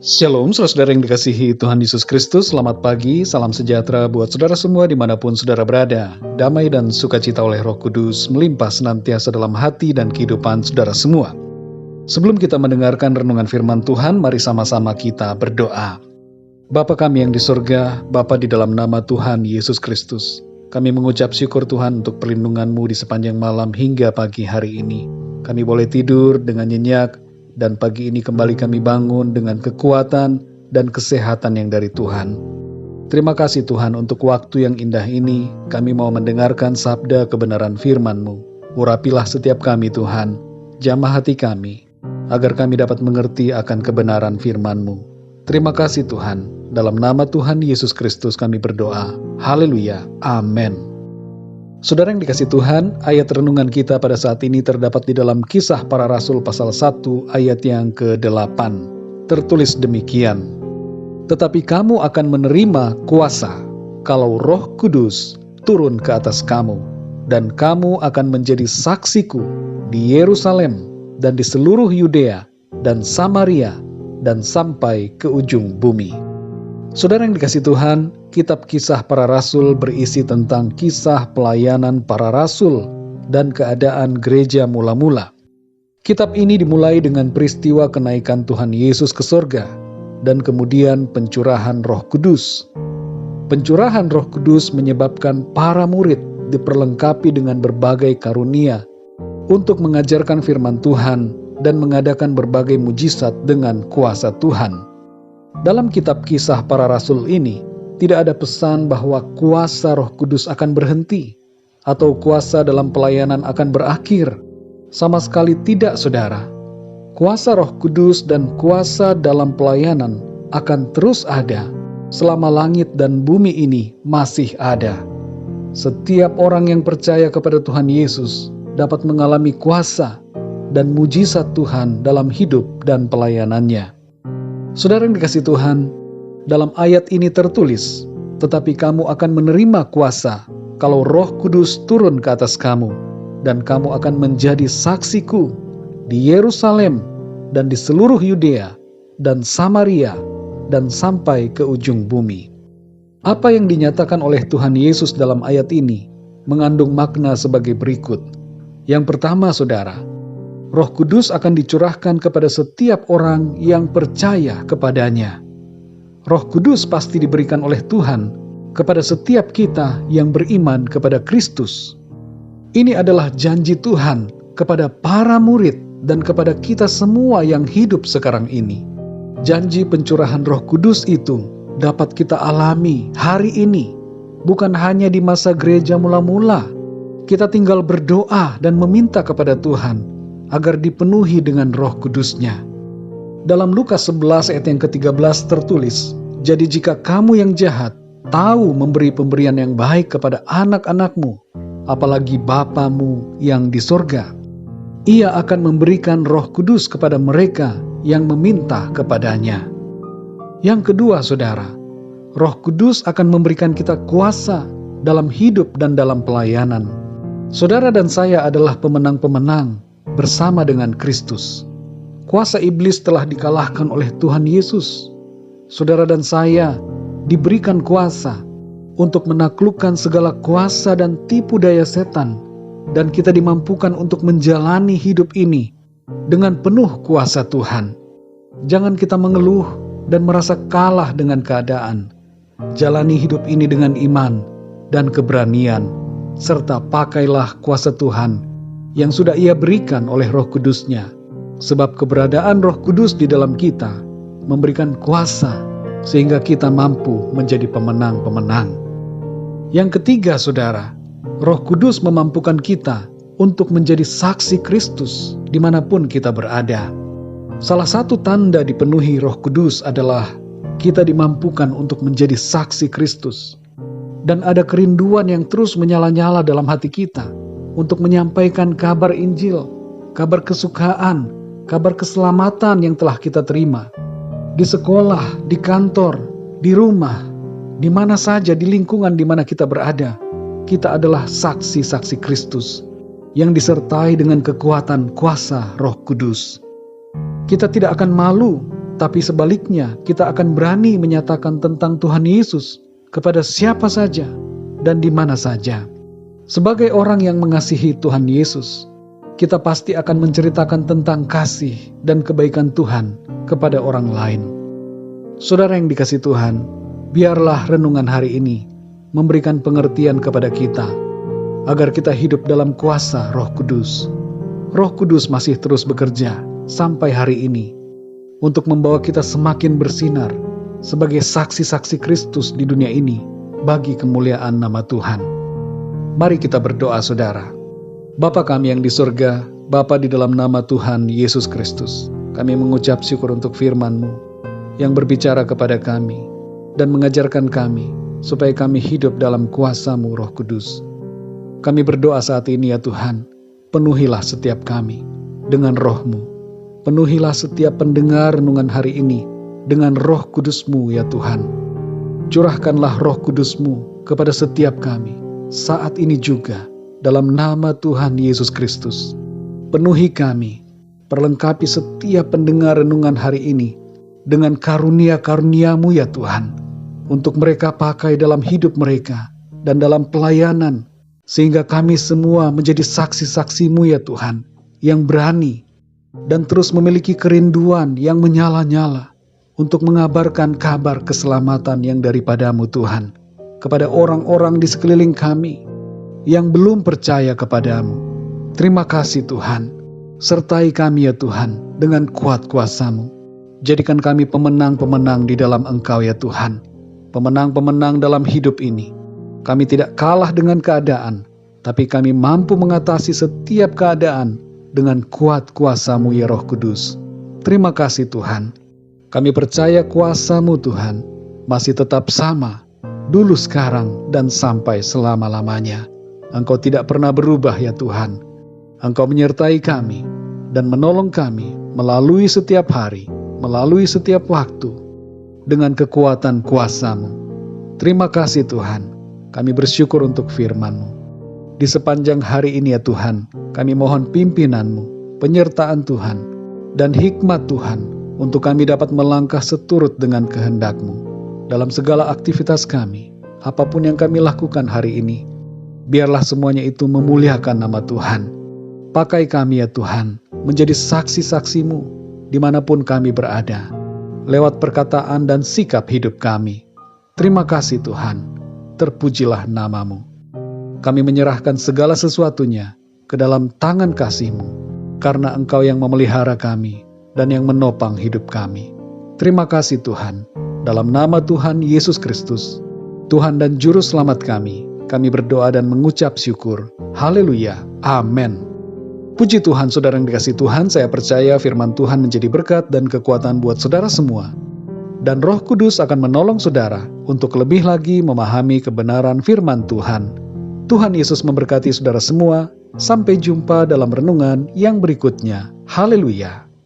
Shalom, saudara yang dikasihi Tuhan Yesus Kristus. Selamat pagi, salam sejahtera buat saudara semua dimanapun saudara berada. Damai dan sukacita oleh Roh Kudus melimpah senantiasa dalam hati dan kehidupan saudara semua. Sebelum kita mendengarkan renungan firman Tuhan, mari sama-sama kita berdoa. Bapa kami yang di surga, Bapa di dalam nama Tuhan Yesus Kristus, kami mengucap syukur Tuhan untuk perlindungan-Mu di sepanjang malam hingga pagi hari ini. Kami boleh tidur dengan nyenyak, dan pagi ini kembali kami bangun dengan kekuatan dan kesehatan yang dari Tuhan. Terima kasih Tuhan untuk waktu yang indah ini. Kami mau mendengarkan sabda kebenaran firman-Mu. Urapilah setiap kami Tuhan, jamah hati kami, agar kami dapat mengerti akan kebenaran firman-Mu. Terima kasih Tuhan. Dalam nama Tuhan Yesus Kristus kami berdoa. Haleluya. Amin. Saudara yang dikasih Tuhan, ayat renungan kita pada saat ini terdapat di dalam Kisah Para Rasul pasal 1 ayat yang ke-8. Tertulis demikian, "Tetapi kamu akan menerima kuasa kalau Roh Kudus turun ke atas kamu, dan kamu akan menjadi saksiku di Yerusalem dan di seluruh Yudea dan Samaria dan sampai ke ujung bumi." Saudara yang dikasih Tuhan, kitab Kisah Para Rasul berisi tentang kisah pelayanan para rasul dan keadaan gereja mula-mula. Kitab ini dimulai dengan peristiwa kenaikan Tuhan Yesus ke surga dan kemudian pencurahan Roh Kudus. Pencurahan Roh Kudus menyebabkan para murid diperlengkapi dengan berbagai karunia untuk mengajarkan firman Tuhan dan mengadakan berbagai mujizat dengan kuasa Tuhan. Dalam kitab Kisah Para Rasul ini, tidak ada pesan bahwa kuasa Roh Kudus akan berhenti atau kuasa dalam pelayanan akan berakhir. Sama sekali tidak, saudara. Kuasa Roh Kudus dan kuasa dalam pelayanan akan terus ada selama langit dan bumi ini masih ada. Setiap orang yang percaya kepada Tuhan Yesus dapat mengalami kuasa dan mujizat Tuhan dalam hidup dan pelayanannya. Saudara yang dikasih Tuhan, dalam ayat ini tertulis, "Tetapi kamu akan menerima kuasa kalau Roh Kudus turun ke atas kamu, dan kamu akan menjadi saksiku di Yerusalem dan di seluruh Yudea dan Samaria dan sampai ke ujung bumi." Apa yang dinyatakan oleh Tuhan Yesus dalam ayat ini mengandung makna sebagai berikut. Yang pertama, saudara, Roh Kudus akan dicurahkan kepada setiap orang yang percaya kepadanya. Roh Kudus pasti diberikan oleh Tuhan kepada setiap kita yang beriman kepada Kristus. Ini adalah janji Tuhan kepada para murid dan kepada kita semua yang hidup sekarang ini. Janji pencurahan Roh Kudus itu dapat kita alami hari ini, bukan hanya di masa gereja mula-mula. Kita tinggal berdoa dan meminta kepada Tuhan agar dipenuhi dengan Roh Kudus-Nya. Dalam Lukas 11 ayat yang ke-13 tertulis, "Jadi jika kamu yang jahat tahu memberi pemberian yang baik kepada anak-anakmu, apalagi Bapamu yang di sorga, Ia akan memberikan Roh Kudus kepada mereka yang meminta kepadanya." Yang kedua, saudara, Roh Kudus akan memberikan kita kuasa dalam hidup dan dalam pelayanan. Saudara dan saya adalah pemenang-pemenang bersama dengan Kristus. Kuasa iblis telah dikalahkan oleh Tuhan Yesus. Saudara dan saya diberikan kuasa untuk menaklukkan segala kuasa dan tipu daya setan, dan kita dimampukan untuk menjalani hidup ini dengan penuh kuasa Tuhan. Jangan kita mengeluh dan merasa kalah dengan keadaan. Jalani hidup ini dengan iman dan keberanian, serta pakailah kuasa Tuhan yang sudah Ia berikan oleh Roh Kudus-Nya. Sebab keberadaan Roh Kudus di dalam kita memberikan kuasa sehingga kita mampu menjadi pemenang-pemenang. Yang ketiga, saudara, Roh Kudus memampukan kita untuk menjadi saksi Kristus dimanapun kita berada. Salah satu tanda dipenuhi Roh Kudus adalah kita dimampukan untuk menjadi saksi Kristus. Dan ada kerinduan yang terus menyala-nyala dalam hati kita untuk menyampaikan kabar Injil, kabar kesukaan, kabar keselamatan yang telah kita terima. Di sekolah, di kantor, di rumah, di mana saja, di lingkungan di mana kita berada, kita adalah saksi-saksi Kristus yang disertai dengan kekuatan kuasa Roh Kudus. Kita tidak akan malu Tapi sebaliknya, kita akan berani menyatakan tentang Tuhan Yesus kepada siapa saja dan di mana saja. Sebagai orang yang mengasihi Tuhan Yesus, kita pasti akan menceritakan tentang kasih dan kebaikan Tuhan kepada orang lain. Saudara yang dikasihi Tuhan, biarlah renungan hari ini memberikan pengertian kepada kita, agar kita hidup dalam kuasa Roh Kudus. Roh Kudus masih terus bekerja sampai hari ini, untuk membawa kita semakin bersinar sebagai saksi-saksi Kristus di dunia ini bagi kemuliaan nama Tuhan. Mari kita berdoa, saudara. Bapa kami yang di surga, Bapa di dalam nama Tuhan Yesus Kristus, kami mengucap syukur untuk firman-Mu yang berbicara kepada kami dan mengajarkan kami supaya kami hidup dalam kuasa-Mu Roh Kudus. Kami berdoa saat ini ya Tuhan, penuhilah setiap kami dengan Roh-Mu. Penuhilah setiap pendengar renungan hari ini dengan Roh Kudus-Mu ya Tuhan. Curahkanlah Roh Kudus-Mu kepada setiap kami saat ini juga dalam nama Tuhan Yesus Kristus. Penuhi kami, perlengkapi setiap pendengar renungan hari ini dengan karunia-karunia-Mu ya Tuhan, untuk mereka pakai dalam hidup mereka dan dalam pelayanan, sehingga kami semua menjadi saksi-saksi-Mu ya Tuhan, yang berani dan terus memiliki kerinduan yang menyala-nyala untuk mengabarkan kabar keselamatan yang daripada-Mu Tuhan kepada orang-orang di sekeliling kami yang belum percaya kepada-Mu. Terima kasih Tuhan, sertai kami ya Tuhan dengan kuat kuasa-Mu. Jadikan kami pemenang-pemenang di dalam Engkau ya Tuhan, pemenang-pemenang dalam hidup ini. Kami tidak kalah dengan keadaan, tapi kami mampu mengatasi setiap keadaan dengan kuat kuasa-Mu ya Roh Kudus. Terima kasih Tuhan. Kami percaya kuasa-Mu Tuhan masih tetap sama, dulu, sekarang, dan sampai selama-lamanya. Engkau tidak pernah berubah ya Tuhan. Engkau menyertai kami dan menolong kami melalui setiap hari, melalui setiap waktu, dengan kekuatan kuasa-Mu. Terima kasih Tuhan. Kami bersyukur untuk firman-Mu. Di sepanjang hari ini ya Tuhan, kami mohon pimpinan-Mu, penyertaan Tuhan, dan hikmat Tuhan, untuk kami dapat melangkah seturut dengan kehendak-Mu dalam segala aktivitas kami, apapun yang kami lakukan hari ini. Biarlah semuanya itu memuliakan nama Tuhan. Pakai kami ya Tuhan, menjadi saksi-saksi-Mu dimanapun kami berada, lewat perkataan dan sikap hidup kami. Terima kasih Tuhan, terpujilah nama-Mu. Kami menyerahkan segala sesuatunya ke dalam tangan kasih-Mu, karena Engkau yang memelihara kami dan yang menopang hidup kami. Terima kasih Tuhan, dalam nama Tuhan Yesus Kristus, Tuhan dan Juru Selamat kami berdoa dan mengucap syukur. Haleluya, amin. Puji Tuhan, saudara yang dikasihi Tuhan, saya percaya firman Tuhan menjadi berkat dan kekuatan buat saudara semua. Dan Roh Kudus akan menolong saudara untuk lebih lagi memahami kebenaran firman Tuhan. Tuhan Yesus memberkati saudara semua. Sampai jumpa dalam renungan yang berikutnya. Haleluya.